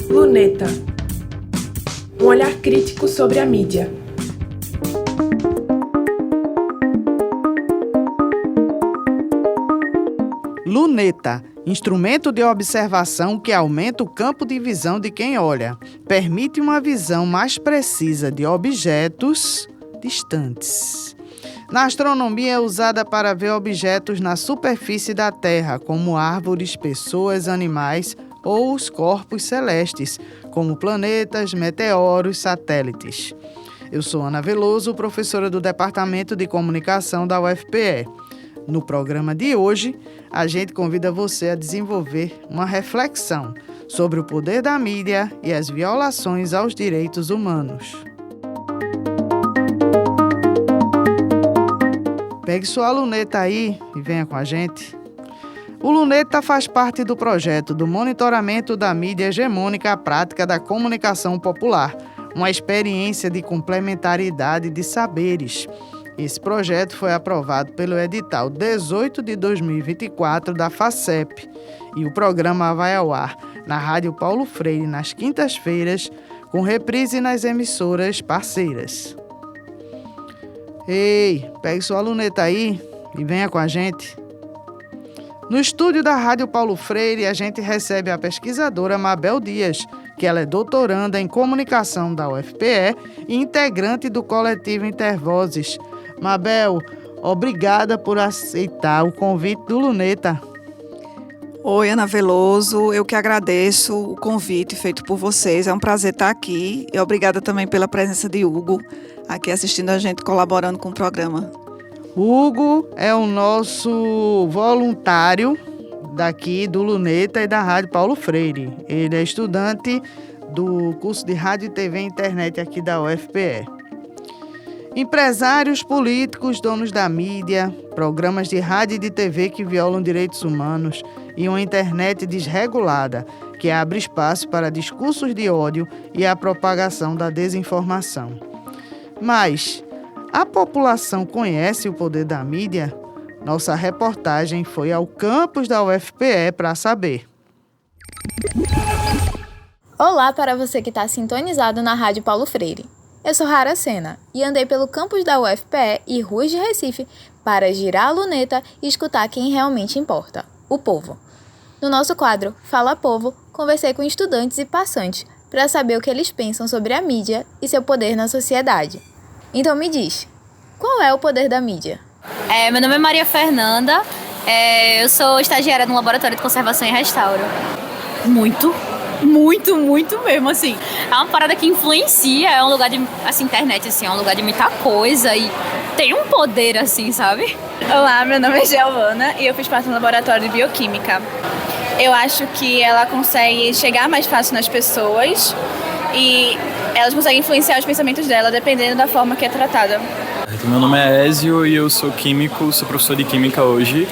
Luneta. Um olhar crítico sobre a mídia. Luneta, instrumento de observação que aumenta o campo de visão de quem olha. Permite uma visão mais precisa de objetos distantes. Na astronomia é usada para ver objetos na superfície da Terra, como árvores, pessoas, animais ou os corpos celestes, como planetas, meteoros, satélites. Eu sou Ana Veloso, professora do Departamento de Comunicação da UFPE. No programa de hoje, a gente convida você a desenvolver uma reflexão sobre o poder da mídia e as violações aos direitos humanos. Pegue sua luneta aí e venha com a gente. O Luneta faz parte do projeto do monitoramento da mídia hegemônica à prática da comunicação popular, uma experiência de complementaridade de saberes. Esse projeto foi aprovado pelo edital 18 de 2024 da FACEP e o programa vai ao ar na Rádio Paulo Freire nas quintas-feiras, com reprise nas emissoras parceiras. Ei, pegue sua luneta aí e venha com a gente. No estúdio da Rádio Paulo Freire, a gente recebe a pesquisadora Mabel Dias, que ela é doutoranda em comunicação da UFPE e integrante do coletivo Intervozes. Mabel, obrigada por aceitar o convite do Luneta. Oi, Ana Veloso, eu que agradeço o convite feito por vocês, é um prazer estar aqui e obrigada também pela presença de Hugo aqui assistindo a gente, colaborando com o programa. Hugo é o nosso voluntário daqui do Luneta e da Rádio Paulo Freire. Ele é estudante do curso de Rádio, TV e Internet aqui da UFPE. Empresários políticos, donos da mídia, programas de rádio e de TV que violam direitos humanos e uma internet desregulada que abre espaço para discursos de ódio e a propagação da desinformação. Mas a população conhece o poder da mídia? Nossa reportagem foi ao campus da UFPE para saber. Olá para você que está sintonizado na Rádio Paulo Freire. Eu sou Rara Sena e andei pelo campus da UFPE e ruas de Recife para girar a luneta e escutar quem realmente importa, o povo. No nosso quadro Fala Povo, conversei com estudantes e passantes para saber o que eles pensam sobre a mídia e seu poder na sociedade. Então me diz, qual é o poder da mídia? Meu nome é Maria Fernanda, eu sou estagiária no Laboratório de Conservação e Restauro. Muito mesmo, assim. É uma parada que influencia, é um lugar de, assim, internet, assim, é um lugar de muita coisa e tem um poder, assim, sabe? Olá, meu nome é Giovana e eu fiz parte do Laboratório de Bioquímica. Eu acho que ela consegue chegar mais fácil nas pessoas e elas conseguem influenciar os pensamentos dela dependendo da forma que é tratada. Meu nome é Ézio e eu sou químico, sou professor de química hoje.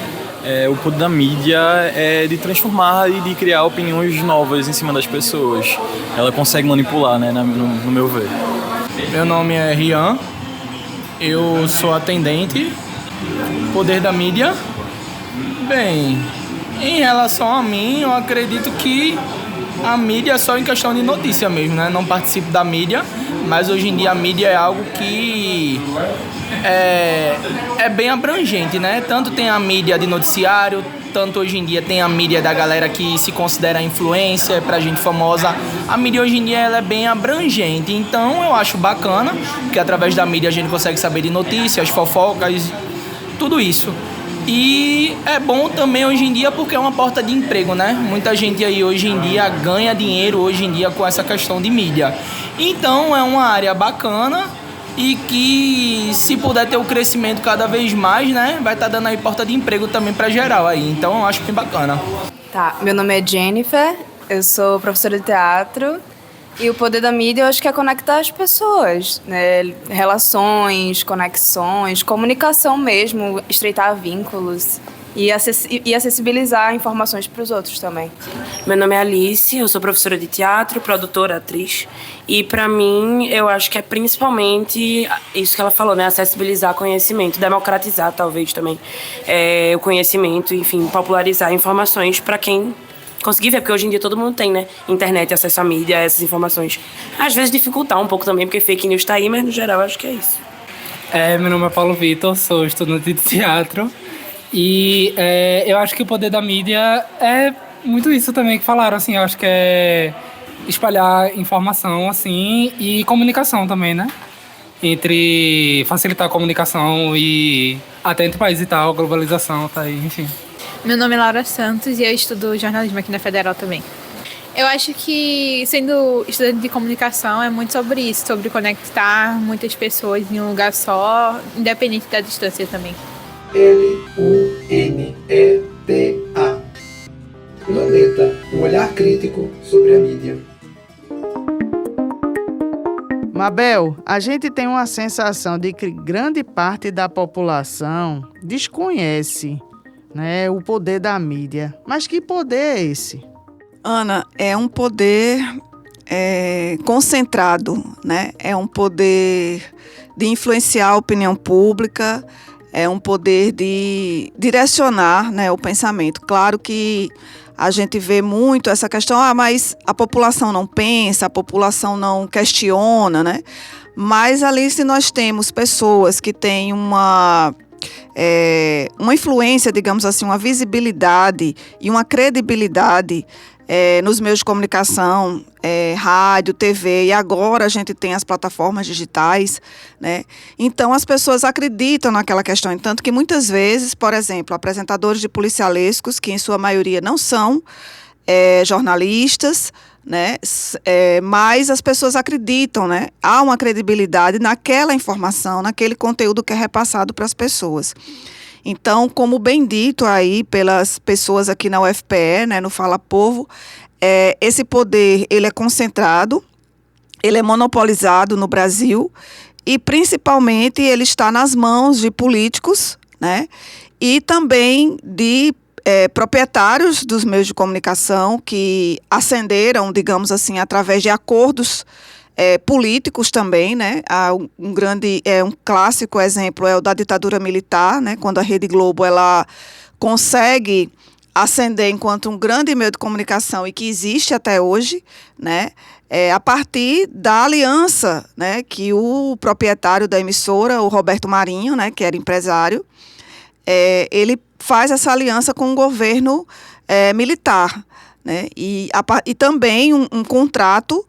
O poder da mídia é de transformar e de criar opiniões novas em cima das pessoas. Ela consegue manipular, né, no meu ver. Meu nome é Rian, eu sou atendente. Poder da mídia? Bem, em relação a mim, eu acredito que a mídia é só em questão de notícia mesmo, né? Não participo da mídia, mas hoje em dia a mídia é algo que é bem abrangente, né? Tanto tem a mídia de noticiário, tanto hoje em dia tem a mídia da galera que se considera influencer, pra gente famosa. A mídia hoje em dia ela é bem abrangente, então eu acho bacana, porque através da mídia a gente consegue saber de notícias, fofocas, tudo isso. E é bom também hoje em dia porque é uma porta de emprego, né? Muita gente aí hoje em dia ganha dinheiro hoje em dia com essa questão de mídia. Então é uma área bacana e que se puder ter o crescimento cada vez mais, né? Vai estar dando aí porta de emprego também para geral aí. Então eu acho bem bacana. Tá, meu nome é Jennifer, eu sou professora de teatro. E o poder da mídia, eu acho que é conectar as pessoas, né? Relações, conexões, comunicação mesmo, estreitar vínculos e acessibilizar informações para os outros também. Meu nome é Alice, eu sou professora de teatro, produtora, atriz. E para mim, eu acho que é principalmente isso que ela falou, né? Acessibilizar conhecimento, democratizar talvez também o conhecimento, enfim, popularizar informações para quem conseguir ver, porque hoje em dia todo mundo tem, né? Internet, acesso à mídia, essas informações. Às vezes dificultar um pouco também, porque fake news tá aí, mas no geral acho que é isso. Meu nome é Paulo Vitor, sou estudante de teatro e eu acho que o poder da mídia é muito isso também que falaram, assim, eu acho que é espalhar informação, assim, e comunicação também, né? Entre facilitar a comunicação e até entre países e tal, globalização, tá aí, enfim. Meu nome é Laura Santos e eu estudo jornalismo aqui na Federal também. Eu acho que, sendo estudante de comunicação, é muito sobre isso, sobre conectar muitas pessoas em um lugar só, independente da distância também. LUNETA. Luneta, um olhar crítico sobre a mídia. Mabel, a gente tem uma sensação de que grande parte da população desconhece, né, o poder da mídia. Mas que poder é esse? Ana, é um poder concentrado, né? É um poder de influenciar a opinião pública, é um poder de direcionar, né, o pensamento. Claro que a gente vê muito essa questão, mas a população não pensa, a população não questiona, né? Mas ali, se nós temos pessoas que têm uma influência, digamos assim, uma visibilidade e uma credibilidade nos meios de comunicação, rádio, TV, e agora a gente tem as plataformas digitais, né? Então as pessoas acreditam naquela questão, tanto que muitas vezes, por exemplo, apresentadores de policialescos, que em sua maioria não são jornalistas, né? Mas as pessoas acreditam, né? Há uma credibilidade naquela informação, naquele conteúdo que é repassado para as pessoas. Então, como bem dito aí pelas pessoas aqui na UFPE, né, no Fala Povo, esse poder ele é concentrado, ele é monopolizado no Brasil e, principalmente, ele está nas mãos de políticos, né, e também de proprietários dos meios de comunicação que ascenderam, digamos assim, através de acordos políticos também, né? Um clássico exemplo é o da ditadura militar, né? Quando a Rede Globo ela consegue ascender enquanto um grande meio de comunicação e que existe até hoje, né? A partir da aliança, né? Que o proprietário da emissora, o Roberto Marinho, né? Que era empresário, ele faz essa aliança com o governo militar, né? E também um contrato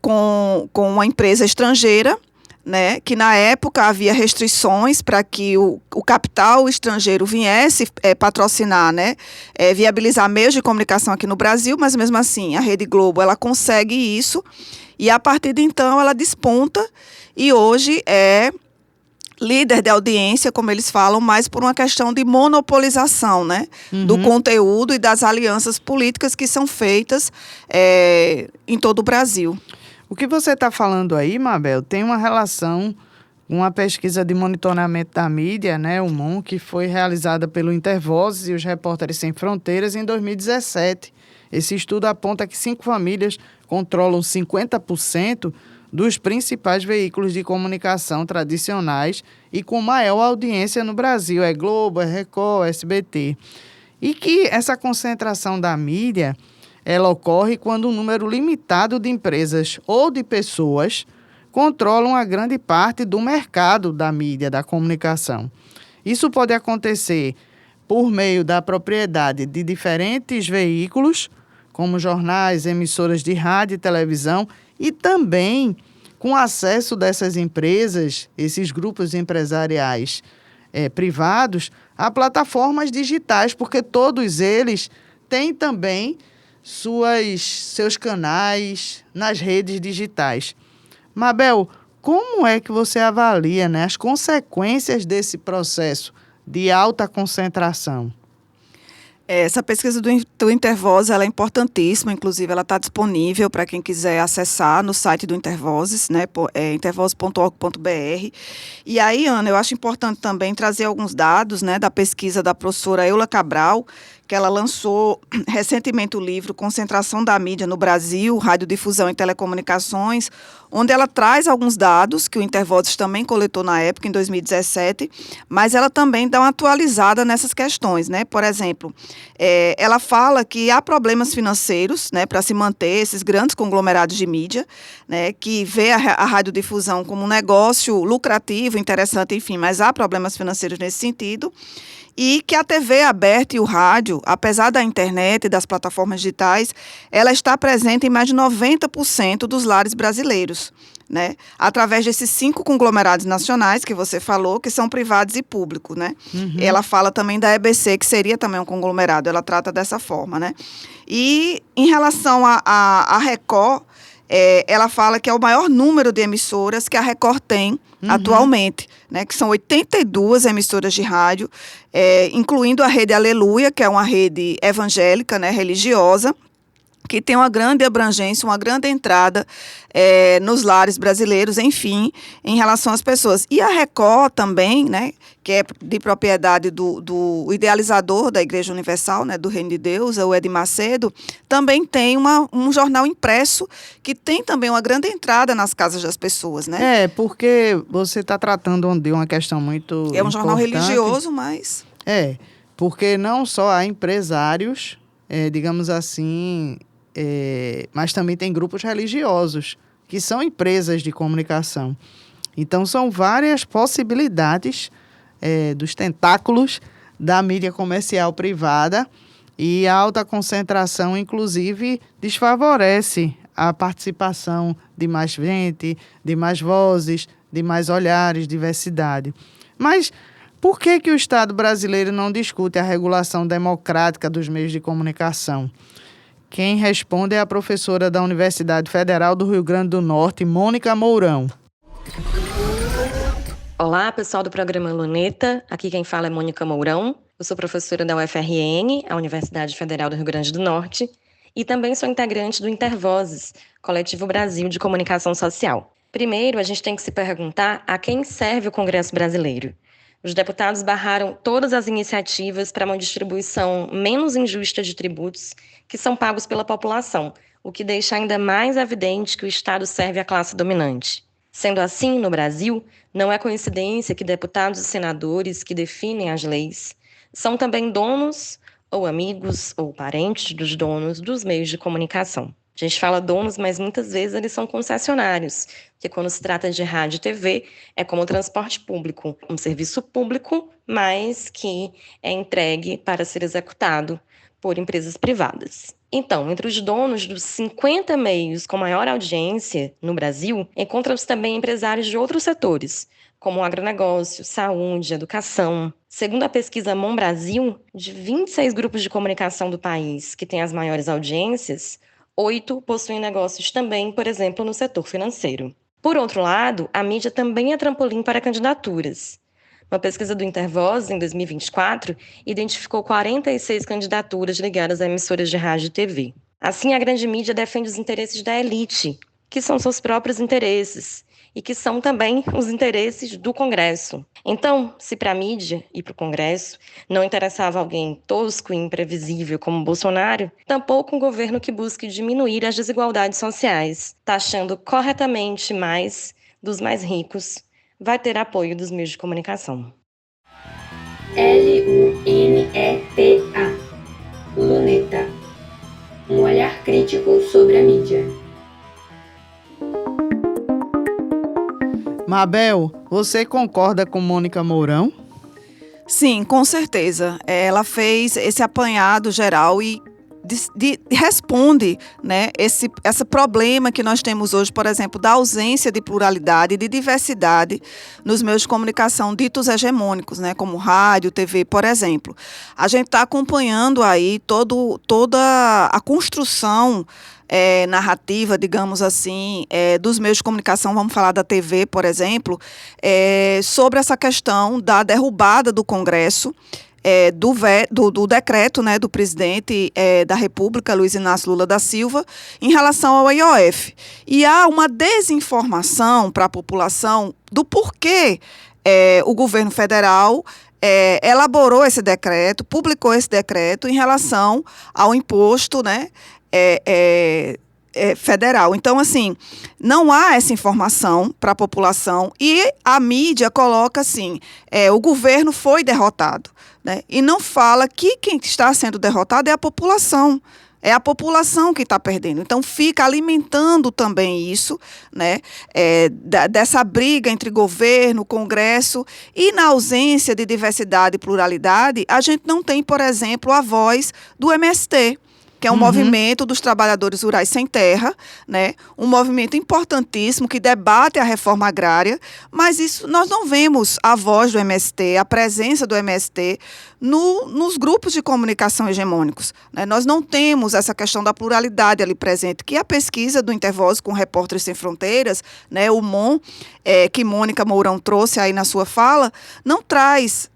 com uma empresa estrangeira, né, que na época havia restrições para que o capital estrangeiro viesse patrocinar, né, viabilizar meios de comunicação aqui no Brasil, mas mesmo assim a Rede Globo ela consegue isso e a partir de então ela desponta e hoje é líder de audiência, como eles falam, mas por uma questão de monopolização, né, do conteúdo e das alianças políticas que são feitas em todo o Brasil. O que você está falando aí, Mabel, tem uma relação com a pesquisa de monitoramento da mídia, né, o MON, que foi realizada pelo Intervozes e os Repórteres Sem Fronteiras em 2017. Esse estudo aponta que 5 famílias controlam 50% dos principais veículos de comunicação tradicionais e com maior audiência no Brasil. É Globo, é Record, é SBT. E que essa concentração da mídia ela ocorre quando um número limitado de empresas ou de pessoas controlam a grande parte do mercado da mídia, da comunicação. Isso pode acontecer por meio da propriedade de diferentes veículos, como jornais, emissoras de rádio e televisão, e também com acesso dessas empresas, esses grupos empresariais privados, a plataformas digitais, porque todos eles têm também seus canais nas redes digitais. Mabel, como é que você avalia, né, as consequências desse processo de alta concentração? Essa pesquisa do Intervozes ela é importantíssima, inclusive ela está disponível para quem quiser acessar no site do Intervozes, né, intervozes.org.br. E aí, Ana, eu acho importante também trazer alguns dados, né, da pesquisa da professora Eula Cabral, que ela lançou recentemente o livro Concentração da Mídia no Brasil, Radiodifusão e Telecomunicações, onde ela traz alguns dados que o Intervozes também coletou na época, em 2017, mas ela também dá uma atualizada nessas questões, né? Por exemplo, ela fala que há problemas financeiros, né, para se manter esses grandes conglomerados de mídia, né, que vê a radiodifusão como um negócio lucrativo, interessante, enfim, mas há problemas financeiros nesse sentido. E que a TV aberta e o rádio, apesar da internet e das plataformas digitais, ela está presente em mais de 90% dos lares brasileiros, né? Através desses 5 conglomerados nacionais que você falou, que são privados e públicos, né? Ela fala também da EBC, que seria também um conglomerado, ela trata dessa forma, né? E em relação à Record, ela fala que é o maior número de emissoras que a Record tem atualmente, né, que são 82 emissoras de rádio, incluindo a Rede Aleluia, que é uma rede evangélica, né, religiosa, que tem uma grande abrangência, uma grande entrada nos lares brasileiros, enfim, em relação às pessoas. E a Record também, né, que é de propriedade do idealizador da Igreja Universal, né, do Reino de Deus, o Edir Macedo, também tem um jornal impresso que tem também uma grande entrada nas casas das pessoas, né? Porque você está tratando de uma questão muito É um jornal importante. religioso, mas... Porque não só há empresários, digamos assim... mas também tem grupos religiosos, que são empresas de comunicação. Então, são várias possibilidades dos tentáculos da mídia comercial privada, e a alta concentração, inclusive, desfavorece a participação de mais gente, de mais vozes, de mais olhares, diversidade. Mas por que o Estado brasileiro não discute a regulação democrática dos meios de comunicação? Quem responde é a professora da Universidade Federal do Rio Grande do Norte, Mônica Mourão. Olá, pessoal do programa Luneta. Aqui quem fala é Mônica Mourão. Eu sou professora da UFRN, a Universidade Federal do Rio Grande do Norte, e também sou integrante do Intervozes, Coletivo Brasil de Comunicação Social. Primeiro, a gente tem que se perguntar a quem serve o Congresso Brasileiro. Os deputados barraram todas as iniciativas para uma distribuição menos injusta de tributos que são pagos pela população, o que deixa ainda mais evidente que o Estado serve à classe dominante. Sendo assim, no Brasil, não é coincidência que deputados e senadores que definem as leis são também donos, ou amigos, ou parentes dos donos dos meios de comunicação. A gente fala donos, mas muitas vezes eles são concessionários, porque quando se trata de rádio e TV, é como o transporte público, um serviço público, mas que é entregue para ser executado por empresas privadas. Então, entre os donos dos 50 meios com maior audiência no Brasil, encontram-se também empresários de outros setores, como o agronegócio, saúde, educação. Segundo a pesquisa Mon Brasil, de 26 grupos de comunicação do país que têm as maiores audiências, 8 possuem negócios também, por exemplo, no setor financeiro. Por outro lado, a mídia também é trampolim para candidaturas. Uma pesquisa do Intervozes, em 2024, identificou 46 candidaturas ligadas a emissoras de rádio e TV. Assim, a grande mídia defende os interesses da elite, que são seus próprios interesses, e que são também os interesses do Congresso. Então, se para a mídia e para o Congresso não interessava alguém tosco e imprevisível como Bolsonaro, tampouco um governo que busque diminuir as desigualdades sociais, taxando corretamente mais dos mais ricos, vai ter apoio dos meios de comunicação. LUNETA. Luneta. Um olhar crítico sobre a mídia. Mabel, você concorda com Mônica Mourão? Sim, com certeza. Ela fez esse apanhado geral e responde, né, esse problema que nós temos hoje, por exemplo, da ausência de pluralidade e de diversidade nos meios de comunicação ditos hegemônicos, né, como rádio, TV, por exemplo. A gente está acompanhando aí toda a construção narrativa, digamos assim, dos meios de comunicação, vamos falar da TV, por exemplo, sobre essa questão da derrubada do Congresso, do decreto, né, do presidente da República, Luiz Inácio Lula da Silva, em relação ao IOF. E há uma desinformação para a população do porquê o governo federal elaborou esse decreto, publicou esse decreto em relação ao imposto, né, federal. Então, assim, não há essa informação para a população e a mídia coloca assim, o governo foi derrotado, né, e não fala que quem está sendo derrotado é a população. É a população que está perdendo. Então, fica alimentando também isso, né, dessa briga entre governo, Congresso, e na ausência de diversidade e pluralidade, a gente não tem, por exemplo, a voz do MST, que é um movimento dos trabalhadores rurais sem terra, né? Um movimento importantíssimo que debate a reforma agrária, mas isso nós não vemos a voz do MST, a presença do MST nos grupos de comunicação hegemônicos, né? Nós não temos essa questão da pluralidade ali presente, que a pesquisa do Intervoz com Repórteres Sem Fronteiras, né, o MON, que Mônica Mourão trouxe aí na sua fala, não traz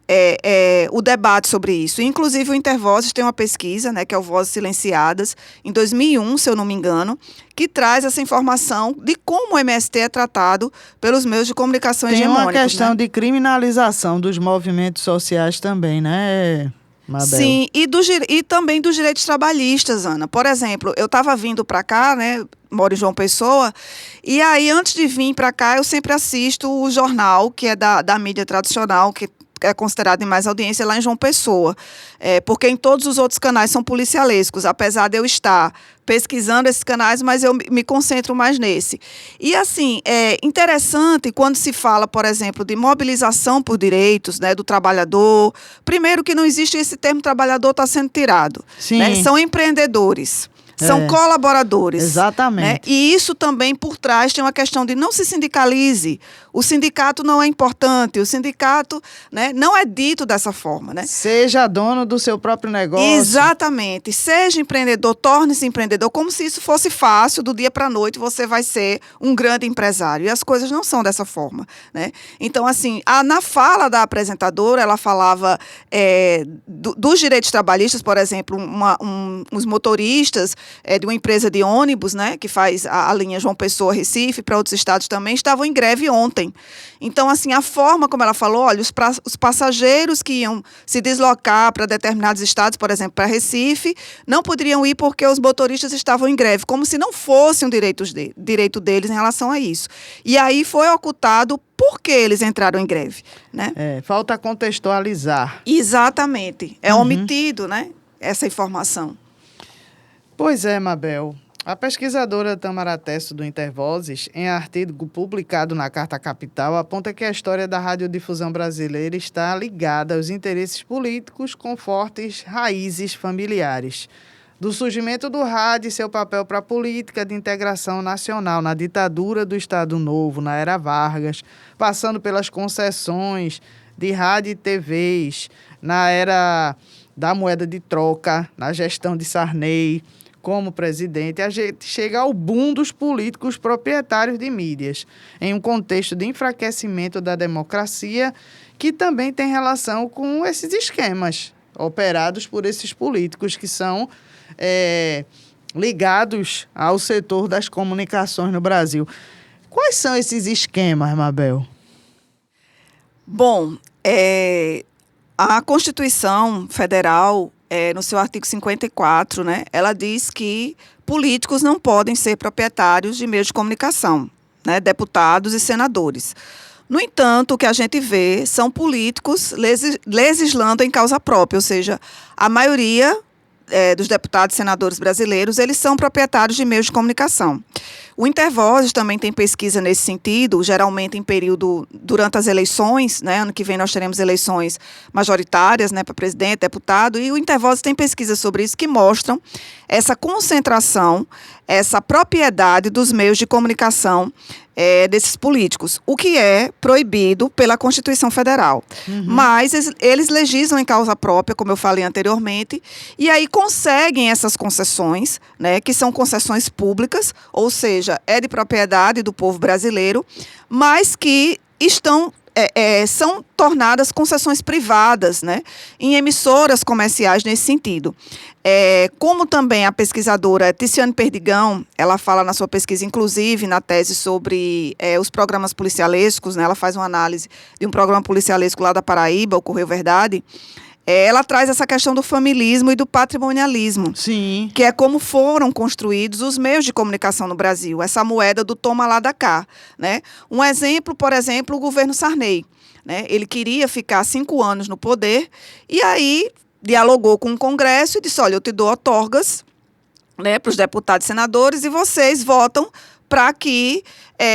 o debate sobre isso. Inclusive, o Intervozes tem uma pesquisa, né, que é o Vozes Silenciadas, em 2001, se eu não me engano, que traz essa informação de como o MST é tratado pelos meios de comunicação hegemônicos. Tem uma questão, né, de criminalização dos movimentos sociais também, né, Mabel? Sim, e também dos direitos trabalhistas, Ana. Por exemplo, eu estava vindo para cá, né, moro em João Pessoa, e aí, antes de vir para cá, eu sempre assisto o jornal, que é da mídia tradicional, que é considerado em mais audiência lá em João Pessoa, porque em todos os outros canais são policialescos, apesar de eu estar pesquisando esses canais, mas eu me concentro mais nesse. E, assim, é interessante quando se fala, por exemplo, de mobilização por direitos, né, do trabalhador. Primeiro que não existe esse termo trabalhador, está sendo tirado. Sim. Né? São empreendedores. São colaboradores. Exatamente. Né? E isso também, por trás, tem uma questão de não se sindicalize. O sindicato não é importante. O sindicato, né, não é dito dessa forma. Né? Seja dono do seu próprio negócio. Exatamente. Seja empreendedor, torne-se empreendedor, como se isso fosse fácil, do dia para a noite você vai ser um grande empresário. E as coisas não são dessa forma. Né? Então, assim, na fala da apresentadora, ela falava dos direitos trabalhistas, por exemplo, uns motoristas de uma empresa de ônibus, né, que faz a linha João Pessoa-Recife, para outros estados também, estavam em greve ontem. Então, assim, a forma como ela falou, olha, os passageiros que iam se deslocar para determinados estados, por exemplo, para Recife, não poderiam ir porque os motoristas estavam em greve, como se não fosse um direito deles em relação a isso. E aí foi ocultado por que eles entraram em greve. Né? Falta contextualizar. Exatamente. É omitido, né, essa informação. Pois é, Mabel. A pesquisadora Tamara Testo, do Intervozes, em artigo publicado na Carta Capital, aponta que a história da radiodifusão brasileira está ligada aos interesses políticos com fortes raízes familiares. Do surgimento do rádio e seu papel para a política de integração nacional na ditadura do Estado Novo, na era Vargas, passando pelas concessões de rádio e TVs, na era da moeda de troca, na gestão de Sarney como presidente, a gente chega ao boom dos políticos proprietários de mídias, em um contexto de enfraquecimento da democracia, que também tem relação com esses esquemas operados por esses políticos que são ligados ao setor das comunicações no Brasil. Quais são esses esquemas, Mabel? Bom, a Constituição Federal, no seu artigo 54, né, ela diz que políticos não podem ser proprietários de meios de comunicação, né, deputados e senadores. No entanto, o que a gente vê são políticos legislando em causa própria, ou seja, a maioria dos deputados e senadores brasileiros, eles são proprietários de meios de comunicação. O Intervozes também tem pesquisa nesse sentido, geralmente em período durante as eleições, né? Ano que vem nós teremos eleições majoritárias, né, para presidente, deputado, e o Intervozes tem pesquisa sobre isso que mostram essa concentração, essa propriedade dos meios de comunicação desses políticos, o que é proibido pela Constituição Federal. Mas eles legislam em causa própria, como eu falei anteriormente, e aí conseguem essas concessões, né, que são concessões públicas, ou seja, é de propriedade do povo brasileiro, mas que estão são tornadas concessões privadas, né, em emissoras comerciais nesse sentido. Como também a pesquisadora Ticiane Perdigão, ela fala na sua pesquisa, inclusive na tese sobre os programas policialescos, né, ela faz uma análise de um programa policialesco lá da Paraíba, o Correio Verdade. Ela traz essa questão do familismo e do patrimonialismo. Sim. Que é como foram construídos os meios de comunicação no Brasil, essa moeda do toma lá da cá, né? Um exemplo, por exemplo, o governo Sarney, né? Ele queria ficar 5 anos no poder e aí dialogou com o Congresso e disse, olha, eu te dou outorgas, né, para os deputados e senadores e vocês votam para que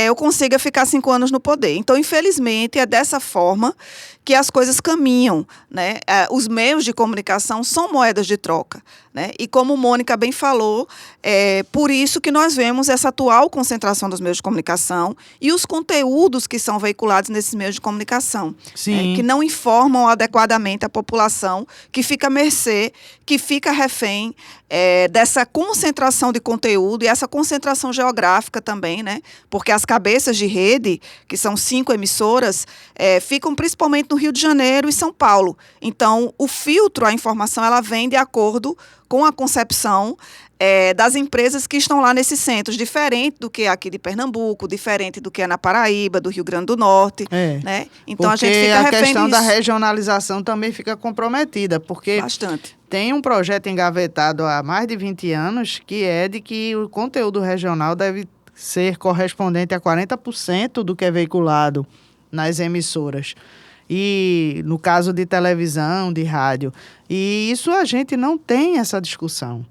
eu consiga ficar 5 anos no poder. Então, infelizmente, é dessa forma que as coisas caminham, né? Os meios de comunicação são moedas de troca, né? E como Mônica bem falou, por isso que nós vemos essa atual concentração dos meios de comunicação e os conteúdos que são veiculados nesses meios de comunicação, Sim. Que não informam adequadamente a população, que fica à mercê, que fica refém dessa concentração de conteúdo e essa concentração geográfica também, né? Porque as cabeças de rede, que são 5 emissoras, ficam principalmente no Rio de Janeiro e São Paulo. Então, o filtro, a informação, ela vem de acordo com a concepção das empresas que estão lá nesses centros, diferente do que é aqui de Pernambuco, diferente do que é na Paraíba, do Rio Grande do Norte. Né? Então, a gente fica refém a questão disso. da regionalização também fica comprometida, porque Bastante. Tem um projeto engavetado há mais de 20 anos, que é de que o conteúdo regional deve ser correspondente a 40% do que é veiculado nas emissoras. E no caso de televisão, de rádio. E isso a gente não tem essa discussão.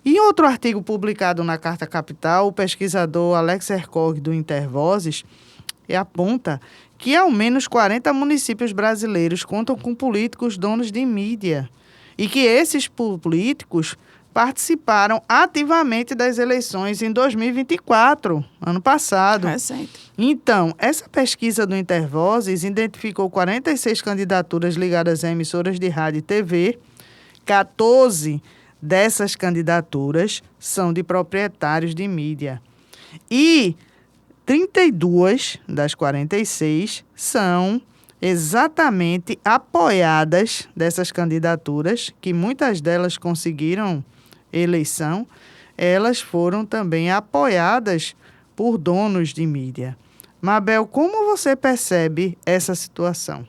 Em outro artigo publicado na Carta Capital, o pesquisador Alex Hercog, do Intervozes, aponta que ao menos 40 municípios brasileiros contam com políticos donos de mídia e que esses políticos participaram ativamente das eleições em 2024, ano passado. Recente. Então, essa pesquisa do Intervozes identificou 46 candidaturas ligadas a emissoras de rádio e TV. 14 dessas candidaturas são de proprietários de mídia. E 32 das 46 são exatamente apoiadas dessas candidaturas, que muitas delas conseguiram eleição, elas foram também apoiadas por donos de mídia. Mabel, como você percebe essa situação?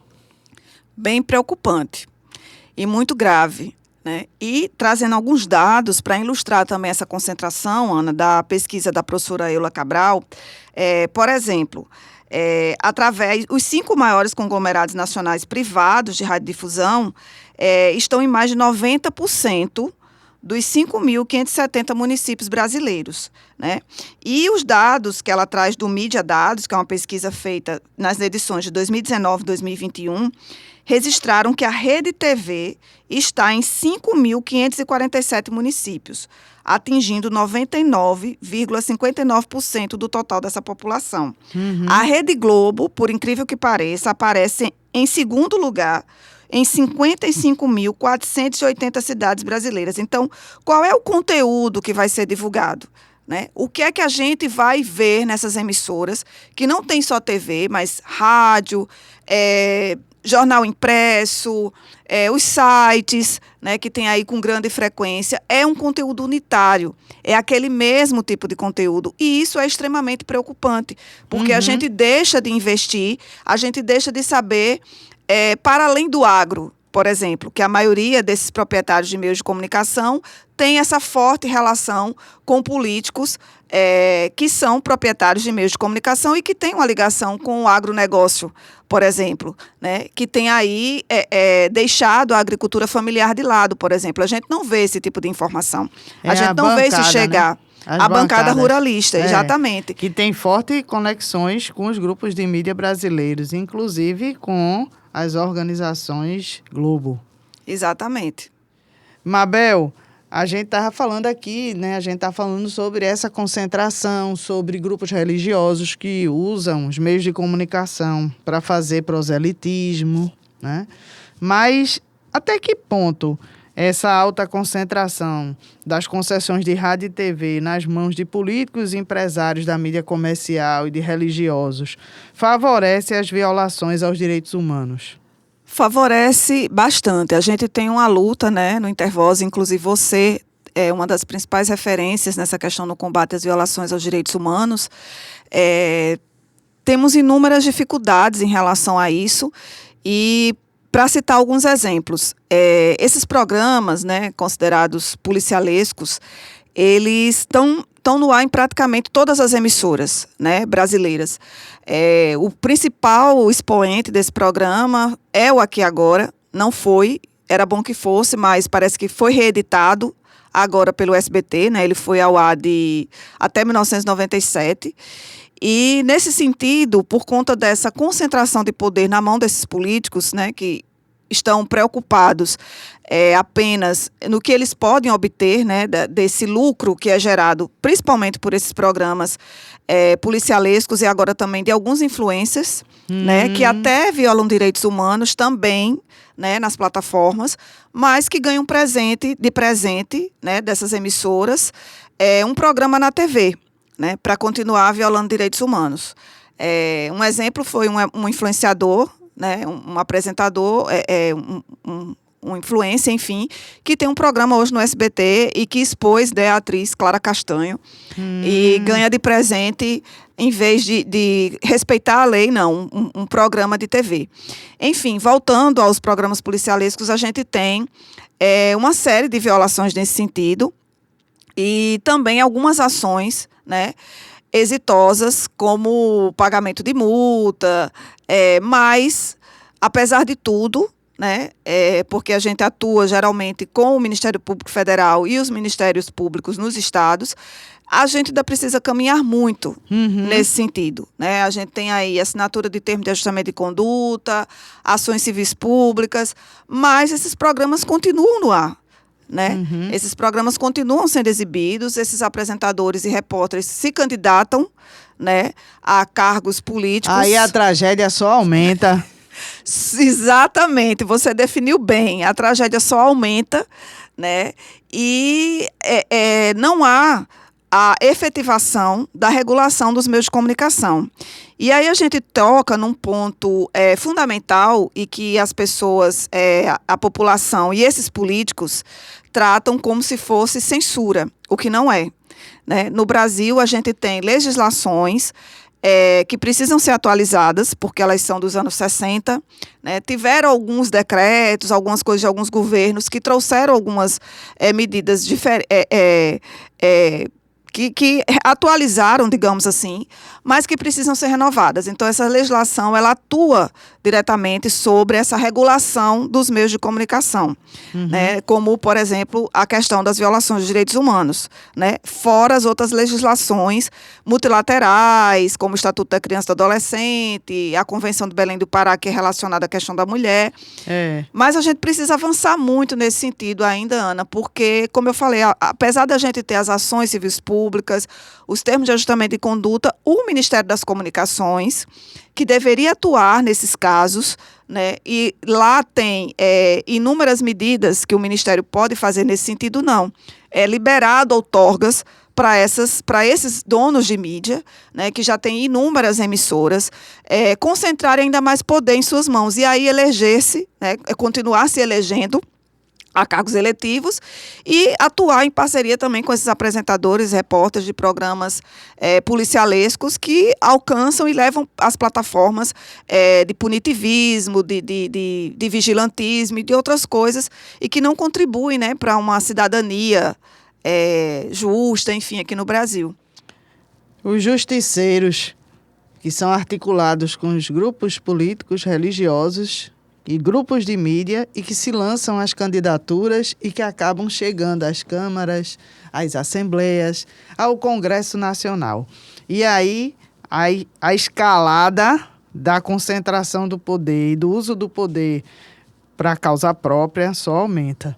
Bem preocupante e muito grave, né? E trazendo alguns dados para ilustrar também essa concentração, Ana, da pesquisa da professora Eula Cabral, por exemplo, os 5 maiores conglomerados nacionais privados de radiodifusão estão em mais de 90% dos 5.570 municípios brasileiros, né? E os dados que ela traz do Mídia Dados, que é uma pesquisa feita nas edições de 2019 e 2021, registraram que a Rede TV está em 5.547 municípios, atingindo 99,59% do total dessa população. A Rede Globo, por incrível que pareça, aparece em segundo lugar, em 55.480 cidades brasileiras. Então, qual é o conteúdo que vai ser divulgado? Né? O que é que a gente vai ver nessas emissoras, que não tem só TV, mas rádio, jornal impresso, os sites, né, que tem aí com grande frequência, é um conteúdo unitário, é aquele mesmo tipo de conteúdo, e isso é extremamente preocupante, porque a gente deixa de investir, a gente deixa de saber, para além do agro, por exemplo, que a maioria desses proprietários de meios de comunicação tem essa forte relação com políticos que são proprietários de meios de comunicação e que têm uma ligação com o agronegócio, por exemplo, né? Que tem aí deixado a agricultura familiar de lado, por exemplo. A gente não vê esse tipo de informação. A gente não vê isso chegar. Né? A bancada ruralista, exatamente. Que tem fortes conexões com os grupos de mídia brasileiros, inclusive com as organizações Globo. Exatamente. Mabel, a gente estava falando aqui, né? A gente está falando sobre essa concentração, sobre grupos religiosos que usam os meios de comunicação para fazer proselitismo, né? Mas até que ponto essa alta concentração das concessões de rádio e TV nas mãos de políticos e empresários da mídia comercial e de religiosos favorece as violações aos direitos humanos? Favorece bastante. A gente tem uma luta, né, no Intervoz, inclusive você é uma das principais referências nessa questão no combate às violações aos direitos humanos. Temos inúmeras dificuldades em relação a isso e, para citar alguns exemplos, esses programas, né, considerados policialescos, eles estão no ar em praticamente todas as emissoras, né, brasileiras. O principal expoente desse programa é o Aqui Agora, não foi, era bom que fosse, mas parece que foi reeditado agora pelo SBT, né, ele foi ao ar até 1997. E, nesse sentido, por conta dessa concentração de poder na mão desses políticos, né, que estão preocupados apenas no que eles podem obter, né, desse lucro que é gerado principalmente por esses programas policialescos e agora também de alguns influencers, né, que até violam direitos humanos também, né, nas plataformas, mas que ganham presente, né, dessas emissoras, um programa na TV, né, para continuar violando direitos humanos. Um exemplo foi um influenciador, né, um apresentador, um influencer, enfim, que tem um programa hoje no SBT e que expôs a atriz Clara Castanho e ganha de presente, em vez de respeitar a lei, não, um programa de TV. Enfim, voltando aos programas policialescos, a gente tem uma série de violações nesse sentido e também algumas ações, né, exitosas, como pagamento de multa, mas, apesar de tudo, né, porque a gente atua geralmente com o Ministério Público Federal e os Ministérios Públicos nos estados, a gente ainda precisa caminhar muito nesse sentido, né? A gente tem aí assinatura de termo de ajustamento de conduta, ações civis públicas, mas esses programas continuam no ar, né? Esses programas continuam sendo exibidos, esses apresentadores e repórteres se candidatam, né, a cargos políticos. Aí a tragédia só aumenta. Exatamente, você definiu bem, a tragédia só aumenta, né? E não há a efetivação da regulação dos meios de comunicação. E aí a gente toca num ponto fundamental e que as pessoas, a população e esses políticos tratam como se fosse censura, o que não é, né? No Brasil, a gente tem legislações que precisam ser atualizadas, porque elas são dos anos 60, né? Tiveram alguns decretos, algumas coisas de alguns governos que trouxeram algumas medidas que atualizaram, digamos assim, mas que precisam ser renovadas. Então, essa legislação, ela atua diretamente sobre essa regulação dos meios de comunicação, né? Como, por exemplo, a questão das violações dos direitos humanos, né? Fora as outras legislações multilaterais, como o Estatuto da Criança e do Adolescente, a Convenção de Belém do Pará, que é relacionada à questão da mulher. Mas a gente precisa avançar muito nesse sentido ainda, Ana, porque, como eu falei, apesar da gente ter as ações civis públicas, os termos de ajustamento de conduta, o Ministério das Comunicações, que deveria atuar nesses casos, né, e lá tem inúmeras medidas que o Ministério pode fazer nesse sentido, não. É liberado outorgas para esses donos de mídia, né, que já têm inúmeras emissoras, concentrarem ainda mais poder em suas mãos e aí eleger-se, né, continuar se elegendo a cargos eletivos e atuar em parceria também com esses apresentadores, repórteres de programas policialescos que alcançam e levam as plataformas de punitivismo, de vigilantismo e de outras coisas e que não contribuem, né, para uma cidadania justa, enfim, aqui no Brasil. Os justiceiros, que são articulados com os grupos políticos, religiosos e grupos de mídia e que se lançam às candidaturas e que acabam chegando às câmaras, às assembleias, ao Congresso Nacional. E aí a escalada da concentração do poder e do uso do poder para causa própria só aumenta.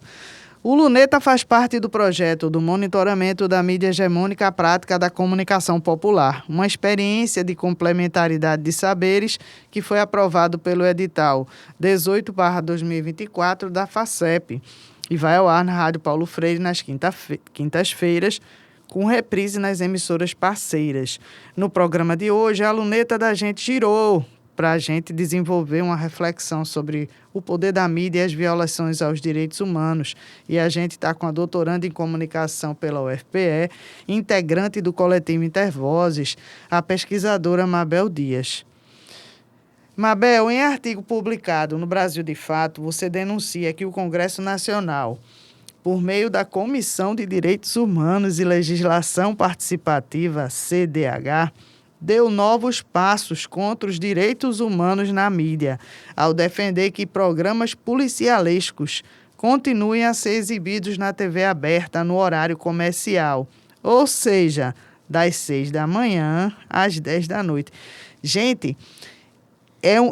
O Luneta faz parte do projeto do monitoramento da mídia hegemônica à prática da comunicação popular, uma experiência de complementaridade de saberes que foi aprovado pelo edital 18/2024 da FACEP. e vai ao ar na Rádio Paulo Freire nas quintas-feiras, com reprise nas emissoras parceiras. No programa de hoje, a luneta da gente girou para a gente desenvolver uma reflexão sobre o poder da mídia e as violações aos direitos humanos. E a gente está com a doutoranda em comunicação pela UFPE, integrante do coletivo Intervozes, a pesquisadora Mabel Dias. Mabel, em artigo publicado no Brasil de Fato, você denuncia que o Congresso Nacional, por meio da Comissão de Direitos Humanos e Legislação Participativa, CDH, deu novos passos contra os direitos humanos na mídia, ao defender que programas policialescos continuem a ser exibidos na TV aberta no horário comercial, ou seja, das 6 da manhã às 10 da noite. Gente,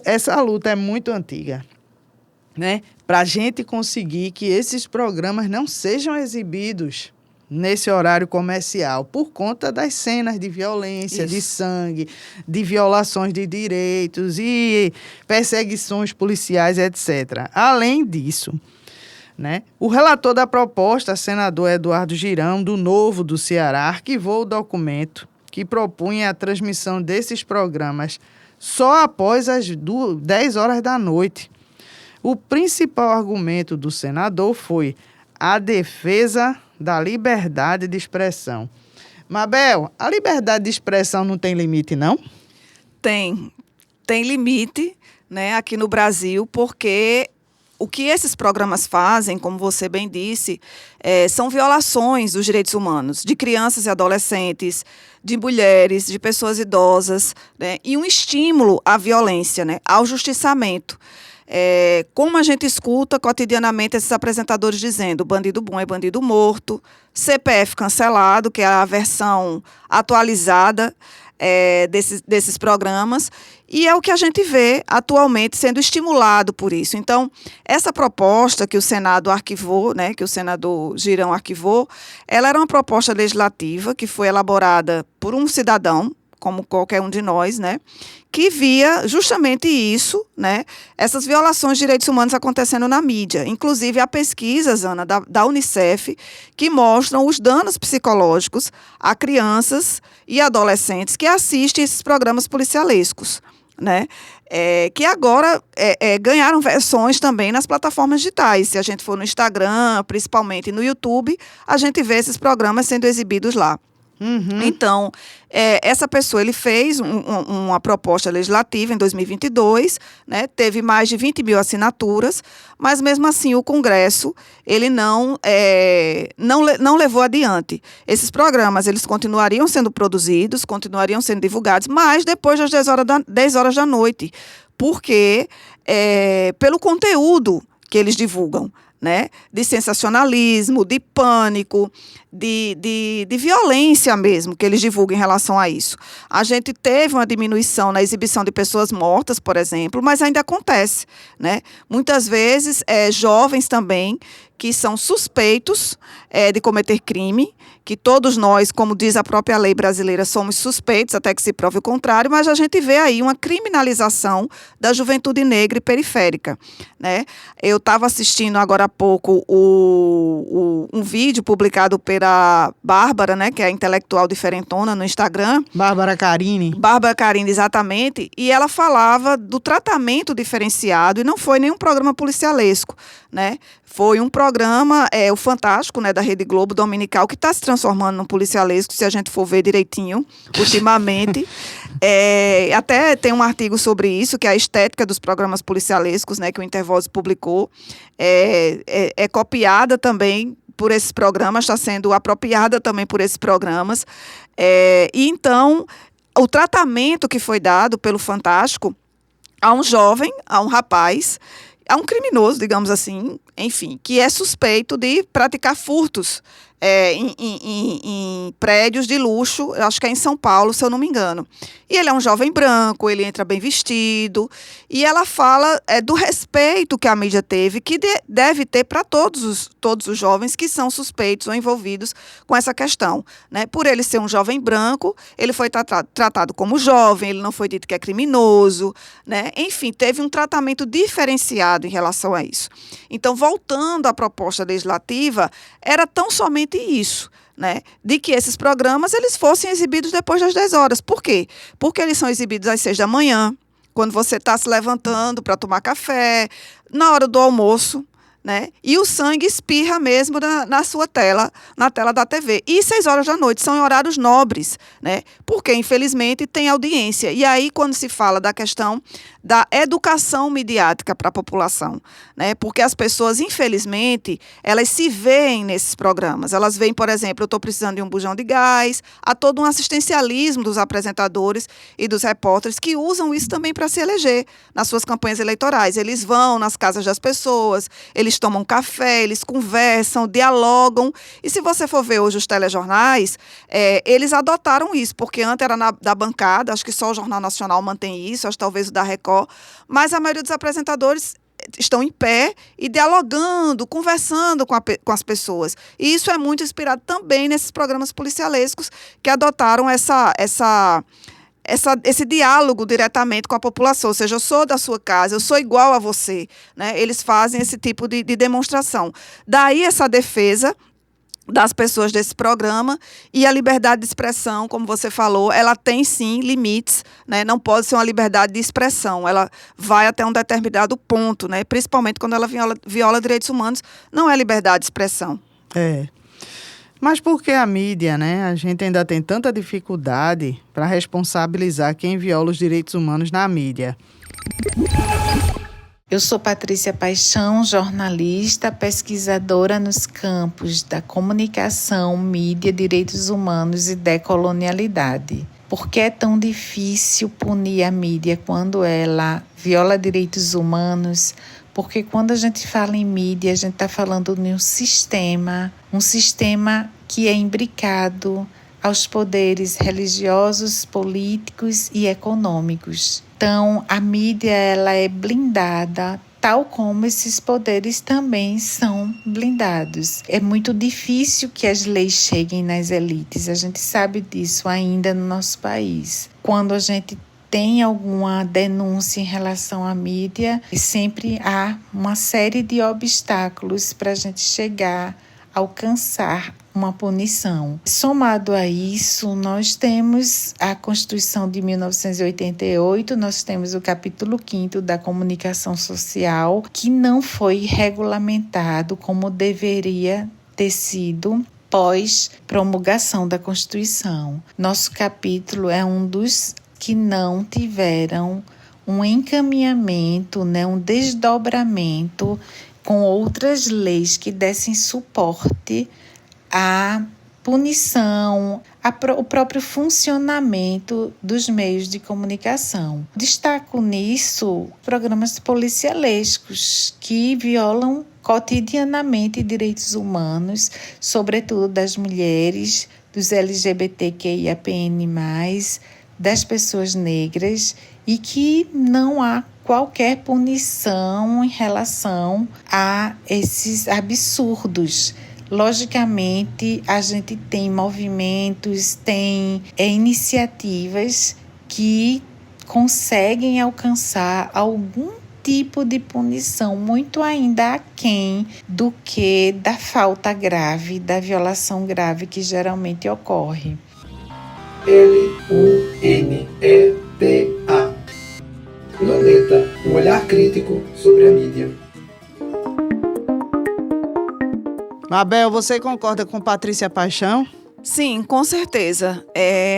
essa luta é muito antiga, né? Para a gente conseguir que esses programas não sejam exibidos nesse horário comercial, por conta das cenas de violência, de sangue, de violações de direitos e perseguições policiais, etc. Além disso, né, o relator da proposta, senador Eduardo Girão, do Novo do Ceará, arquivou o documento que propunha a transmissão desses programas só após as 10 horas da noite. O principal argumento do senador foi a defesa da liberdade de expressão. Mabel, a liberdade de expressão não tem limite, não? Tem limite, né, aqui no Brasil, porque o que esses programas fazem, como você bem disse, são violações dos direitos humanos, de crianças e adolescentes, de mulheres, de pessoas idosas, né, e um estímulo à violência, né, ao justiçamento. Como a gente escuta cotidianamente esses apresentadores dizendo bandido bom é bandido morto, CPF cancelado, que é a versão atualizada desses programas, e é o que a gente vê atualmente sendo estimulado por isso. Então, essa proposta que o Senado arquivou, né, que o senador Girão arquivou, ela era uma proposta legislativa que foi elaborada por um cidadão, como qualquer um de nós, né, que via justamente isso, né, essas violações de direitos humanos acontecendo na mídia. Inclusive, há pesquisas, Ana, da Unicef, que mostram os danos psicológicos a crianças e adolescentes que assistem esses programas policialescos, né, que agora ganharam versões também nas plataformas digitais. Se a gente for no Instagram, principalmente no YouTube, a gente vê esses programas sendo exibidos lá. Uhum. Então, essa pessoa, ele fez uma proposta legislativa em 2022, né, teve mais de 20 mil assinaturas, mas mesmo assim o Congresso, ele não levou adiante. Esses programas, eles continuariam sendo produzidos, continuariam sendo divulgados, mas depois das 10 horas da noite, porque pelo conteúdo que eles divulgam, né, de sensacionalismo, de pânico, de violência mesmo, que eles divulgam em relação a isso. A gente teve uma diminuição na exibição de pessoas mortas, por exemplo, mas ainda acontece, né? Muitas vezes, jovens também, que são suspeitos de cometer crime, que todos nós, como diz a própria lei brasileira, somos suspeitos até que se prove o contrário, mas a gente vê aí uma criminalização da juventude negra e periférica, né? Eu estava assistindo agora há pouco um vídeo publicado pela Bárbara, né, que é a intelectual diferentona no Instagram. Bárbara Carini, exatamente, e ela falava do tratamento diferenciado, e não foi nenhum programa policialesco, né? Foi um programa, o Fantástico, né, da Rede Globo Dominical, que está se transformando num policialesco, se a gente for ver direitinho, ultimamente. Até tem um artigo sobre isso, que é a estética dos programas policialescos, né, que o Intervozes publicou. É copiada também por esses programas, está sendo apropriada também por esses programas. E então, o tratamento que foi dado pelo Fantástico a um jovem, a um rapaz, a um criminoso, digamos assim, enfim, que é suspeito de praticar furtos em prédios de luxo, eu acho que é em São Paulo, se eu não me engano. E ele é um jovem branco, ele entra bem vestido, e ela fala do respeito que a mídia teve, que deve ter para todos os jovens que são suspeitos ou envolvidos com essa questão, né? Por ele ser um jovem branco, ele foi tratado como jovem, ele não foi dito que é criminoso, né? Enfim, teve um tratamento diferenciado em relação a isso. Então, voltando à proposta legislativa, era tão somente isso, né, de que esses programas eles fossem exibidos depois das 10 horas. Por quê? Porque eles são exibidos às 6 da manhã, quando você está se levantando para tomar café, na hora do almoço, né? E o sangue espirra mesmo na sua tela, na tela da TV. E 6 horas da noite são em horários nobres, né? Porque, infelizmente, tem audiência. E aí, quando se fala da questão da educação midiática para a população, né? Porque as pessoas, infelizmente, elas se veem nesses programas. Elas veem, por exemplo, eu estou precisando de um bujão de gás, há todo um assistencialismo dos apresentadores e dos repórteres que usam isso também para se eleger nas suas campanhas eleitorais. Eles vão nas casas das pessoas, eles tomam café, eles conversam, dialogam. E se você for ver hoje os telejornais, eles adotaram isso, porque antes era da bancada, acho que só o Jornal Nacional mantém isso, acho que talvez o da Record, mas a maioria dos apresentadores estão em pé e dialogando, conversando com as pessoas. E isso é muito inspirado também nesses programas policialescos que adotaram esse diálogo diretamente com a população, ou seja, eu sou da sua casa, eu sou igual a você, né? Eles fazem esse tipo de demonstração. Daí essa defesa das pessoas desse programa, e a liberdade de expressão, como você falou, ela tem sim limites, né? Não pode ser uma liberdade de expressão, ela vai até um determinado ponto, né? Principalmente quando ela viola direitos humanos, não é liberdade de expressão. Mas por que a mídia, né? A gente ainda tem tanta dificuldade para responsabilizar quem viola os direitos humanos na mídia. Eu sou Patrícia Paixão, jornalista, pesquisadora nos campos da comunicação, mídia, direitos humanos e decolonialidade. Por que é tão difícil punir a mídia quando ela viola direitos humanos? Porque quando a gente fala em mídia, a gente está falando de um sistema que é imbricado aos poderes religiosos, políticos e econômicos. Então, a mídia ela é blindada, tal como esses poderes também são blindados. É muito difícil que as leis cheguem nas elites, a gente sabe disso ainda no nosso país. Quando a gente tem alguma denúncia em relação à mídia, sempre há uma série de obstáculos para a gente chegar a alcançar uma punição. Somado a isso, nós temos a Constituição de 1988, nós temos o capítulo 5º da comunicação social, que não foi regulamentado como deveria ter sido pós promulgação da Constituição. Nosso capítulo é um dos que não tiveram um encaminhamento, né, um desdobramento com outras leis que dessem suporte à punição, o próprio funcionamento dos meios de comunicação. Destaco nisso programas policialescos que violam cotidianamente direitos humanos, sobretudo das mulheres, dos LGBTQIAPN+, das pessoas negras, e que não há qualquer punição em relação a esses absurdos. Logicamente, a gente tem movimentos, tem iniciativas que conseguem alcançar algum tipo de punição muito ainda aquém do que da falta grave, da violação grave que geralmente ocorre. LUNETA. Luneta, um olhar crítico sobre a mídia. Mabel, você concorda com Patrícia Paixão? Sim, com certeza.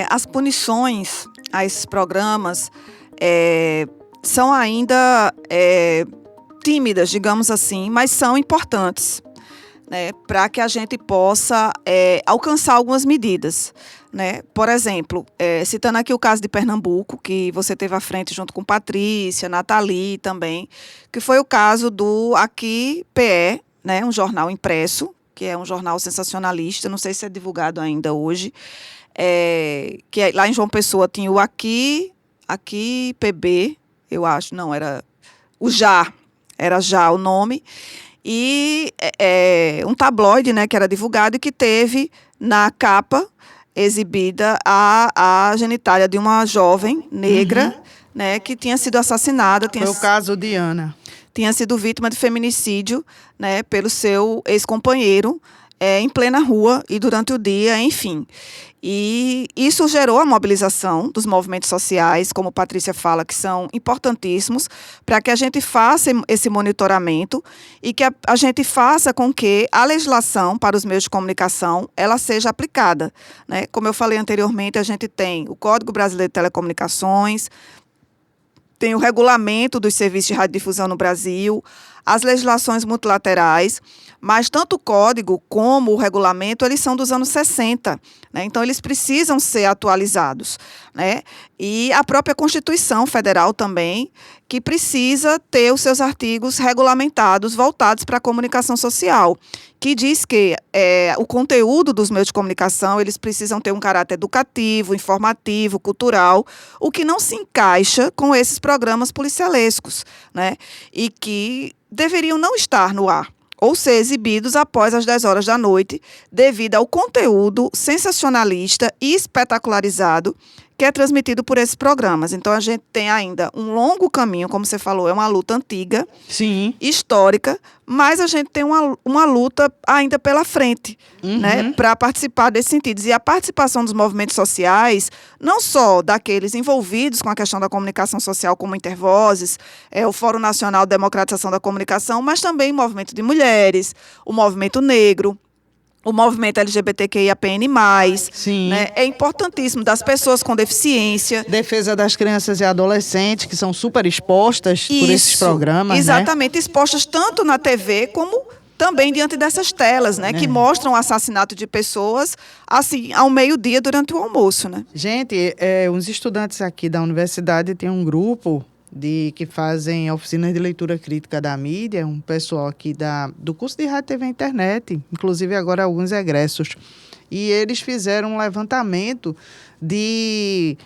As punições a esses programas são ainda tímidas, digamos assim, mas são importantes, né, para que a gente possa alcançar algumas medidas, né? Por exemplo, citando aqui o caso de Pernambuco, que você teve à frente junto com Patrícia, Nathalie também, que foi o caso do Aqui PE, né, um jornal impresso, que é um jornal sensacionalista, não sei se é divulgado ainda hoje, que lá em João Pessoa tinha o Aqui PB, eu acho, não, era Já o nome, e um tabloide, né, que era divulgado e que teve na capa exibida a genitália de uma jovem negra, né, que tinha sido assassinada. Foi o caso de Ana. Tinha sido vítima de feminicídio, né, pelo seu ex-companheiro, em plena rua e durante o dia, enfim. E isso gerou a mobilização dos movimentos sociais, como Patrícia fala, que são importantíssimos, para que a gente faça esse monitoramento e que a gente faça com que a legislação para os meios de comunicação ela seja aplicada, né? Como eu falei anteriormente, a gente tem o Código Brasileiro de Telecomunicações, tem o regulamento dos serviços de radiodifusão no Brasil, as legislações multilaterais, mas tanto o código como o regulamento, eles são dos anos 60, né? Então eles precisam ser atualizados, né? E a própria Constituição Federal também, que precisa ter os seus artigos regulamentados, voltados para a comunicação social, que diz que o conteúdo dos meios de comunicação, eles precisam ter um caráter educativo, informativo, cultural, o que não se encaixa com esses programas policialescos, né? E que deveriam não estar no ar, ou ser exibidos após as 10 horas da noite, devido ao conteúdo sensacionalista e espetacularizado que é transmitido por esses programas. Então, a gente tem ainda um longo caminho, como você falou, é uma luta antiga, sim, histórica, mas a gente tem uma luta ainda pela frente, né, para participar desses sentidos. E a participação dos movimentos sociais, não só daqueles envolvidos com a questão da comunicação social, como Intervozes, o Fórum Nacional de Democratização da Comunicação, mas também o movimento de mulheres, o movimento negro, o movimento LGBTQIAPN+, né, é importantíssimo, das pessoas com deficiência. Defesa das crianças e adolescentes, que são super expostas por esses programas, exatamente, né? Expostas tanto na TV como também diante dessas telas, né, que mostram o assassinato de pessoas, assim, ao meio-dia durante o almoço, né? Gente, uns estudantes aqui da universidade têm um grupo que fazem oficinas de leitura crítica da mídia, um pessoal aqui do curso de Rádio, TV e Internet, inclusive agora alguns egressos. E eles fizeram um levantamento de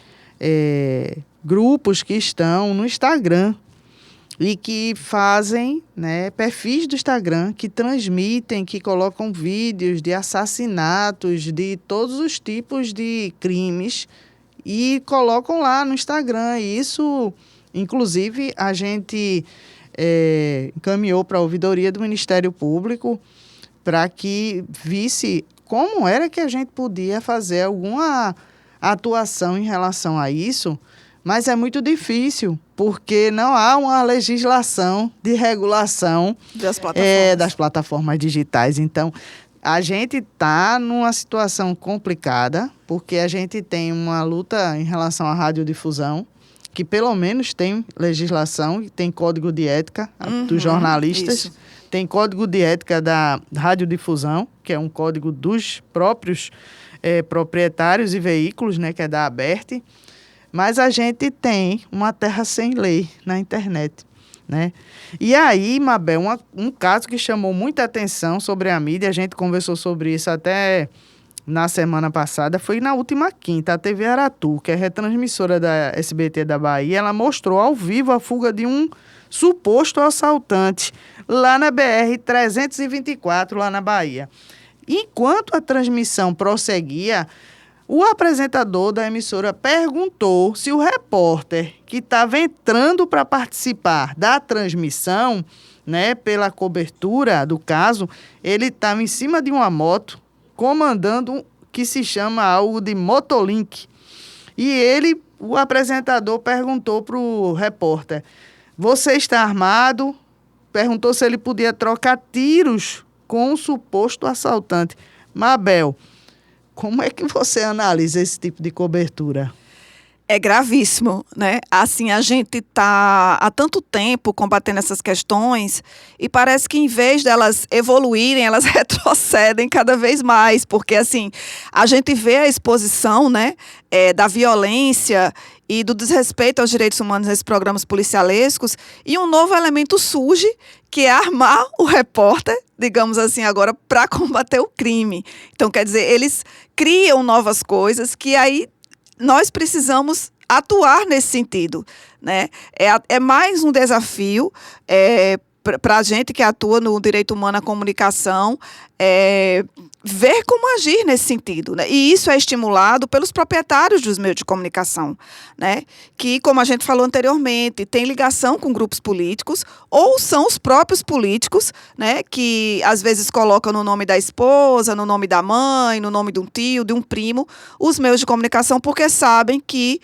grupos que estão no Instagram e que fazem, né, perfis do Instagram que transmitem, que colocam vídeos de assassinatos, de todos os tipos de crimes e colocam lá no Instagram. E isso... Inclusive, a gente encaminhou para a ouvidoria do Ministério Público para que visse como era que a gente podia fazer alguma atuação em relação a isso, mas é muito difícil, porque não há uma legislação de regulação das plataformas digitais. Então, a gente está numa situação complicada, porque a gente tem uma luta em relação à radiodifusão, que pelo menos tem legislação e tem código de ética dos jornalistas, isso. Tem código de ética da radiodifusão, que é um código dos próprios proprietários e veículos, né, que é da ABERT, mas a gente tem uma terra sem lei na internet, né? E aí, Mabel, um caso que chamou muita atenção sobre a mídia, a gente conversou sobre isso até... na semana passada, foi na última quinta, a TV Aratu, que é retransmissora da SBT da Bahia, ela mostrou ao vivo a fuga de um suposto assaltante lá na BR-324, lá na Bahia. Enquanto a transmissão prosseguia, o apresentador da emissora perguntou se o repórter que estava entrando para participar da transmissão, né, pela cobertura do caso, ele estava em cima de uma moto, comandando que se chama algo de Motolink. E o apresentador, perguntou para o repórter, você está armado? Perguntou se ele podia trocar tiros com o suposto assaltante. Mabel, como é que você analisa esse tipo de cobertura? É gravíssimo, né? Assim, a gente está há tanto tempo combatendo essas questões e parece que em vez delas evoluírem, elas retrocedem cada vez mais, porque assim, a gente vê a exposição, né, da violência e do desrespeito aos direitos humanos nesses programas policialescos, e um novo elemento surge, que é armar o repórter, digamos assim agora, para combater o crime. Então, quer dizer, eles criam novas coisas que aí nós precisamos atuar nesse sentido, né? É mais um desafio para a gente que atua no direito humano à comunicação, ver como agir nesse sentido, né? E isso é estimulado pelos proprietários dos meios de comunicação, né? Que, como a gente falou anteriormente, tem ligação com grupos políticos, ou são os próprios políticos, né? Que às vezes colocam no nome da esposa, no nome da mãe, no nome de um tio, de um primo, os meios de comunicação, porque sabem que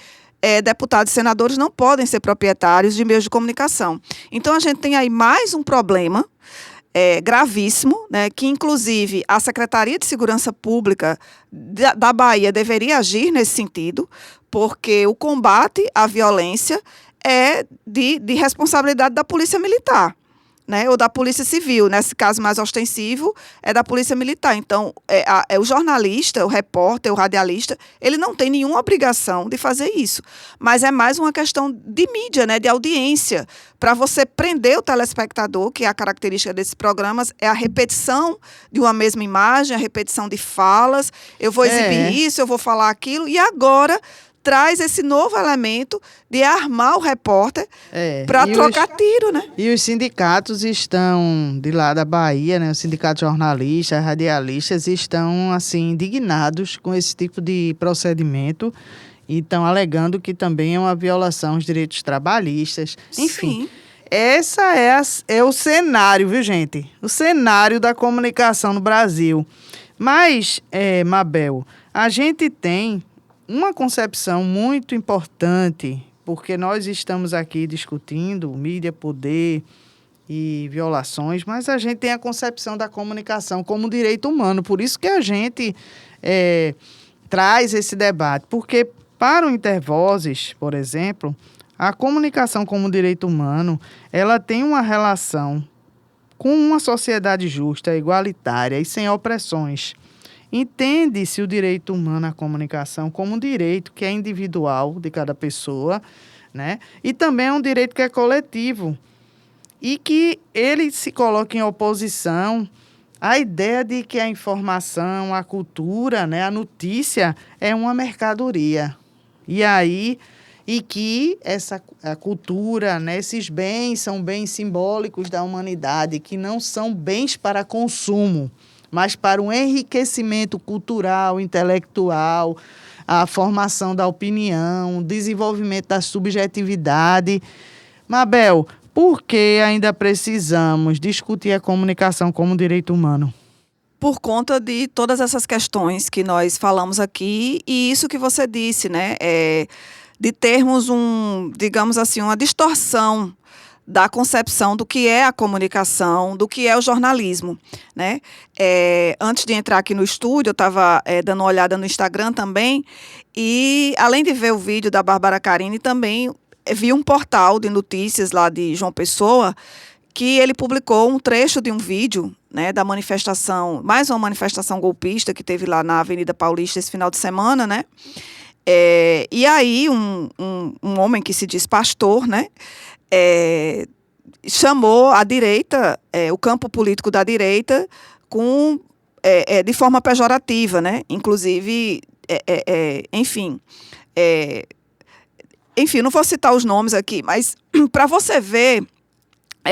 deputados e senadores não podem ser proprietários de meios de comunicação. Então, a gente tem aí mais um problema gravíssimo, né, que, inclusive, a Secretaria de Segurança Pública da Bahia deveria agir nesse sentido, porque o combate à violência é de responsabilidade da Polícia Militar, né, ou da Polícia Civil. Nesse caso mais ostensivo, é da Polícia Militar. Então, o jornalista, o repórter, o radialista, ele não tem nenhuma obrigação de fazer isso. Mas é mais uma questão de mídia, né, de audiência, para você prender o telespectador, que é a característica desses programas, é a repetição de uma mesma imagem, a repetição de falas. Eu vou exibir isso, eu vou falar aquilo, e agora traz esse novo elemento de armar o repórter para trocar tiro, né? E os sindicatos estão, de lá da Bahia, né? Os sindicatos jornalistas, radialistas, estão, assim, indignados com esse tipo de procedimento e estão alegando que também é uma violação aos direitos trabalhistas. Enfim, essa é o cenário, viu, gente? O cenário da comunicação no Brasil. Mas, Mabel, a gente tem uma concepção muito importante, porque nós estamos aqui discutindo mídia, poder e violações, mas a gente tem a concepção da comunicação como direito humano. Por isso que a gente traz esse debate. Porque para o Intervozes, por exemplo, a comunicação como direito humano, ela tem uma relação com uma sociedade justa, igualitária e sem opressões. Entende-se o direito humano à comunicação como um direito que é individual de cada pessoa, né? E também é um direito que é coletivo e que ele se coloca em oposição à ideia de que a informação, a cultura, né, a notícia é uma mercadoria. E que a cultura, né, esses bens são bens simbólicos da humanidade, que não são bens para consumo, mas para um enriquecimento cultural, intelectual, a formação da opinião, o desenvolvimento da subjetividade. Mabel, por que ainda precisamos discutir a comunicação como direito humano? Por conta de todas essas questões que nós falamos aqui e isso que você disse, né? De termos digamos assim, uma distorção da concepção do que é a comunicação, do que é o jornalismo, né? Antes de entrar aqui no estúdio, eu estava dando uma olhada no Instagram também, e além de ver o vídeo da Bárbara Carini, também vi um portal de notícias lá de João Pessoa, que ele publicou um trecho de um vídeo, né, da manifestação, mais uma manifestação golpista que teve lá na Avenida Paulista esse final de semana, né? E aí um homem que se diz pastor, né, chamou a direita, o campo político da direita, de forma pejorativa, né? Inclusive, enfim, não vou citar os nomes aqui, mas para você ver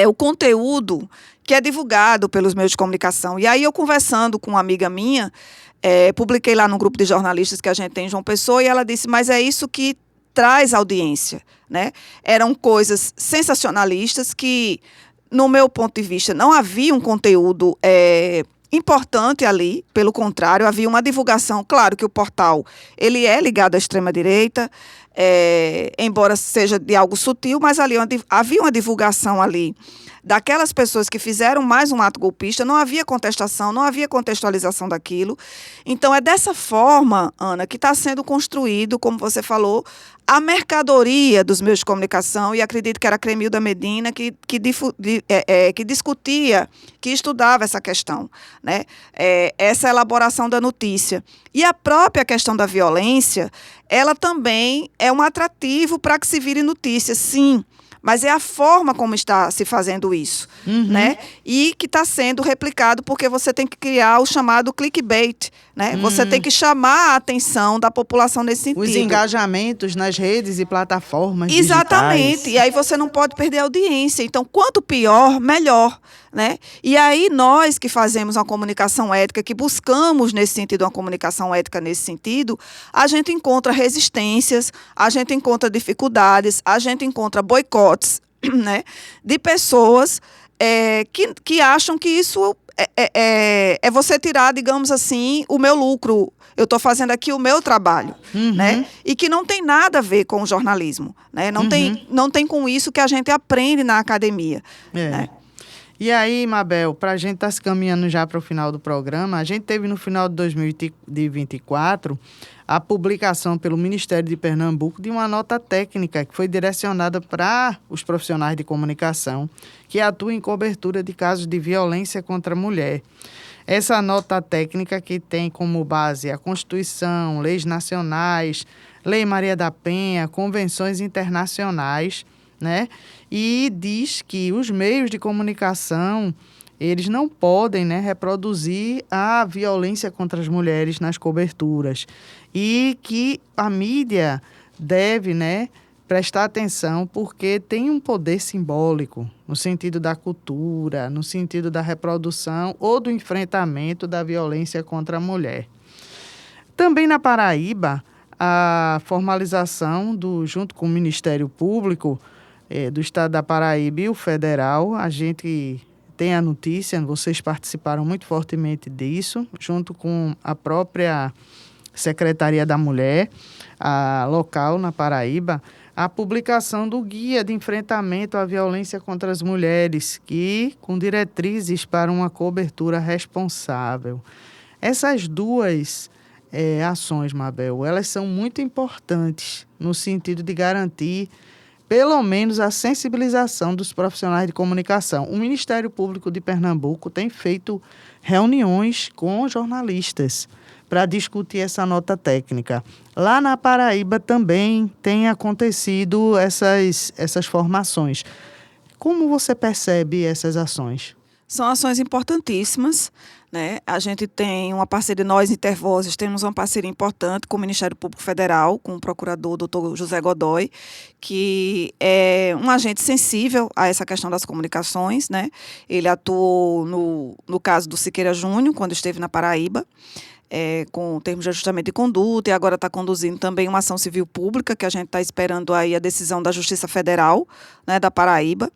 o conteúdo que é divulgado pelos meios de comunicação. E aí eu, conversando com uma amiga minha, publiquei lá no grupo de jornalistas que a gente tem em João Pessoa, e ela disse, mas é isso que traz audiência, né? Eram coisas sensacionalistas que, no meu ponto de vista, não havia um conteúdo importante ali, pelo contrário, havia uma divulgação. Claro que o portal ele é ligado à extrema-direita, embora seja de algo sutil, mas ali havia uma divulgação ali daquelas pessoas que fizeram mais um ato golpista, não havia contestação, não havia contextualização daquilo. Então, é dessa forma, Ana, que está sendo construído, como você falou, a mercadoria dos meios de comunicação, e acredito que era Cremilda Medina que discutia, que estudava essa questão, né? Essa elaboração da notícia. E a própria questão da violência, ela também é é um atrativo para que se vire notícia, sim. Mas é a forma como está se fazendo isso, né? E que está sendo replicado porque você tem que criar o chamado clickbait, né? Você tem que chamar a atenção da população nesse sentido. Os engajamentos nas redes e plataformas Exatamente. digitais. E aí você não pode perder a audiência. Então, quanto pior, melhor, né? E aí nós que fazemos uma comunicação ética, que buscamos nesse sentido uma comunicação ética nesse sentido, a gente encontra resistências, a gente encontra dificuldades, a gente encontra boicotes, né? De pessoas que acham que isso é você tirar, digamos assim, o meu lucro. Eu estou fazendo aqui o meu trabalho, né? E que não tem nada a ver com o jornalismo, né? Não tem com isso que a gente aprende na academia. Né? E aí, Mabel, para a gente estar se caminhando já para o final do programa, a gente teve no final de 2024 a publicação pelo Ministério de Pernambuco de uma nota técnica que foi direcionada para os profissionais de comunicação que atuam em cobertura de casos de violência contra a mulher. Essa nota técnica que tem como base a Constituição, leis nacionais, Lei Maria da Penha, convenções internacionais, né? E diz que os meios de comunicação, eles não podem, né, reproduzir a violência contra as mulheres nas coberturas. E que a mídia deve, né, prestar atenção porque tem um poder simbólico no sentido da cultura, no sentido da reprodução ou do enfrentamento da violência contra a mulher. Também na Paraíba, a formalização junto com o Ministério Público do Estado da Paraíba e o Federal, a gente tem a notícia, vocês participaram muito fortemente disso, junto com a própria Secretaria da Mulher, a local na Paraíba, a publicação do Guia de Enfrentamento à Violência contra as Mulheres, com diretrizes para uma cobertura responsável. Essas duas ações, Mabel, elas são muito importantes no sentido de garantir pelo menos a sensibilização dos profissionais de comunicação. O Ministério Público de Pernambuco tem feito reuniões com jornalistas para discutir essa nota técnica. Lá na Paraíba também tem acontecido essas formações. Como você percebe essas ações? São ações importantíssimas, né? A gente tem uma parceria, nós Intervozes temos uma parceria importante com o Ministério Público Federal, com o procurador Dr. José Godoy, que é um agente sensível a essa questão das comunicações, né? Ele atuou no caso do Siqueira Júnior, quando esteve na Paraíba, com termos de ajustamento de conduta, e agora está conduzindo também uma ação civil pública, que a gente está esperando aí a decisão da Justiça Federal, né, da Paraíba.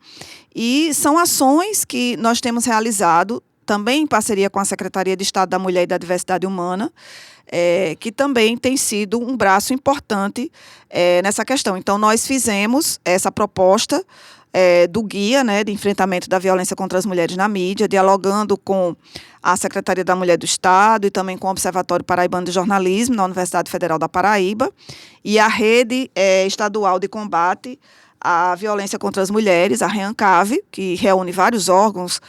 E são ações que nós temos realizado, também em parceria com a Secretaria de Estado da Mulher e da Diversidade Humana, que também tem sido um braço importante nessa questão. Então, nós fizemos essa proposta do guia, né, de enfrentamento da violência contra as mulheres na mídia, dialogando com a Secretaria da Mulher do Estado e também com o Observatório Paraibano de Jornalismo na Universidade Federal da Paraíba e a Rede Estadual de Combate à Violência contra as Mulheres, a REANCAV, que reúne vários órgãos,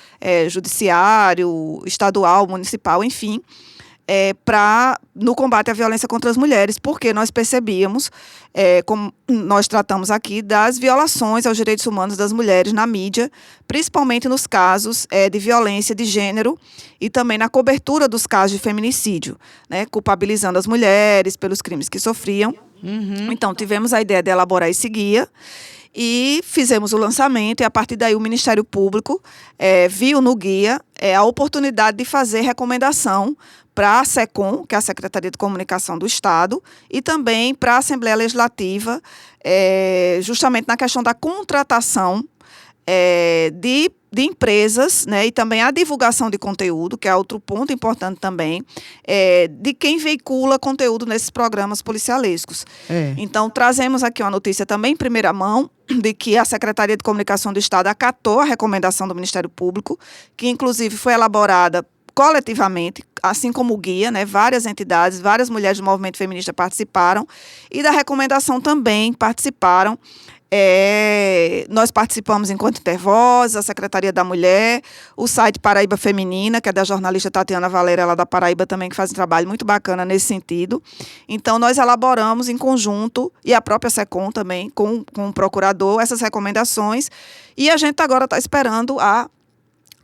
judiciário, estadual, municipal, enfim, no combate à violência contra as mulheres, porque nós percebíamos, como nós tratamos aqui, das violações aos direitos humanos das mulheres na mídia, principalmente nos casos de violência de gênero e também na cobertura dos casos de feminicídio, né, culpabilizando as mulheres pelos crimes que sofriam. Então, tivemos a ideia de elaborar esse guia e fizemos o lançamento, e a partir daí o Ministério Público viu no guia a oportunidade de fazer recomendação para a SECOM, que é a Secretaria de Comunicação do Estado, e também para a Assembleia Legislativa, justamente na questão da contratação de empresas, né, e também a divulgação de conteúdo, que é outro ponto importante também, de quem veicula conteúdo nesses programas policialescos. Então, trazemos aqui uma notícia também em primeira mão, de que a Secretaria de Comunicação do Estado acatou a recomendação do Ministério Público, que inclusive foi elaborada coletivamente, assim como o guia, né, várias entidades, várias mulheres do movimento feminista participaram, e da recomendação também participaram Nós participamos enquanto Intervoz, a Secretaria da Mulher, o site Paraíba Feminina, que é da jornalista Tatiana Valera, lá da Paraíba também, que faz um trabalho muito bacana nesse sentido. Então, nós elaboramos em conjunto, e a própria SECOM também, com o procurador, essas recomendações, e a gente agora está esperando a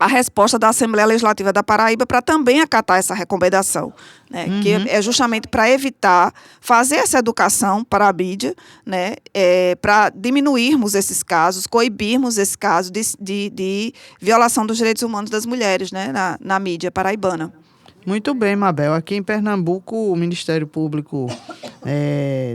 resposta da Assembleia Legislativa da Paraíba para também acatar essa recomendação, né? Que é justamente para evitar fazer essa educação para a mídia, né? Para diminuirmos esses casos, coibirmos esse caso de violação dos direitos humanos das mulheres, né? na mídia paraibana. Muito bem, Mabel. Aqui em Pernambuco, o Ministério Público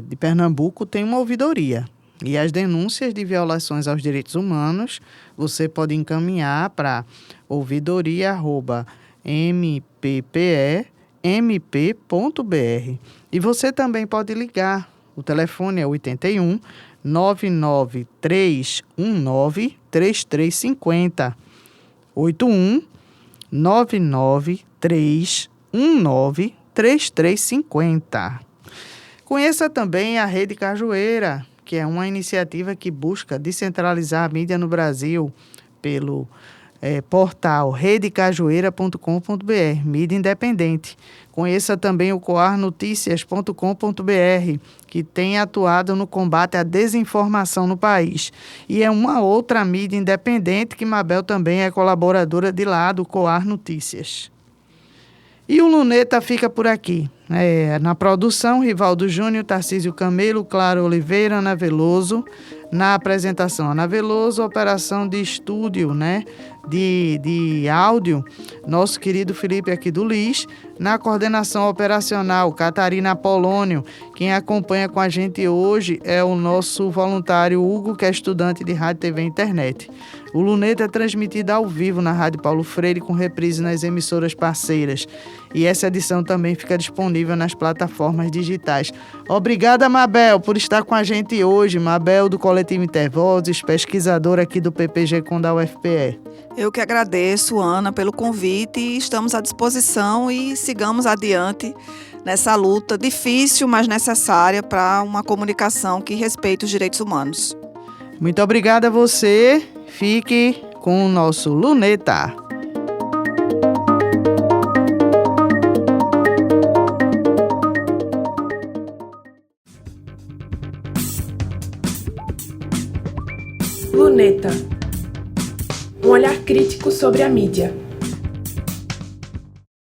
de Pernambuco tem uma ouvidoria. E as denúncias de violações aos direitos humanos, você pode encaminhar para ouvidoria@mppemp.br. E você também pode ligar. O telefone é 81 99319 3350. 81 99319 3350. Conheça também a Rede Cajueira, que é uma iniciativa que busca descentralizar a mídia no Brasil pelo portal redecajueira.com.br, mídia independente. Conheça também o coarnoticias.com.br, que tem atuado no combate à desinformação no país. E é uma outra mídia independente que Mabel também é colaboradora de lá, do Coar Notícias. E o Luneta fica por aqui. Na produção, Rivaldo Júnior, Tarcísio Camelo, Clara Oliveira, Ana Veloso. Na apresentação, Ana Veloso, operação de estúdio, de áudio, nosso querido Felipe aqui do LIS. Na coordenação operacional, Catarina Apolônio. Quem acompanha com a gente hoje é o nosso voluntário Hugo, que é estudante de Rádio, TV e Internet. O Luneta é transmitido ao vivo na Rádio Paulo Freire, com reprise nas emissoras parceiras. E essa edição também fica disponível nas plataformas digitais. Obrigada, Mabel, por estar com a gente hoje. Mabel, do Coletivo Intervozes, pesquisadora aqui do PPG-Com da UFPE. Eu que agradeço, Ana, pelo convite. Estamos à disposição e sigamos adiante nessa luta difícil, mas necessária para uma comunicação que respeite os direitos humanos. Muito obrigada a você. Fique com o nosso Luneta. Luneta. Um olhar crítico sobre a mídia.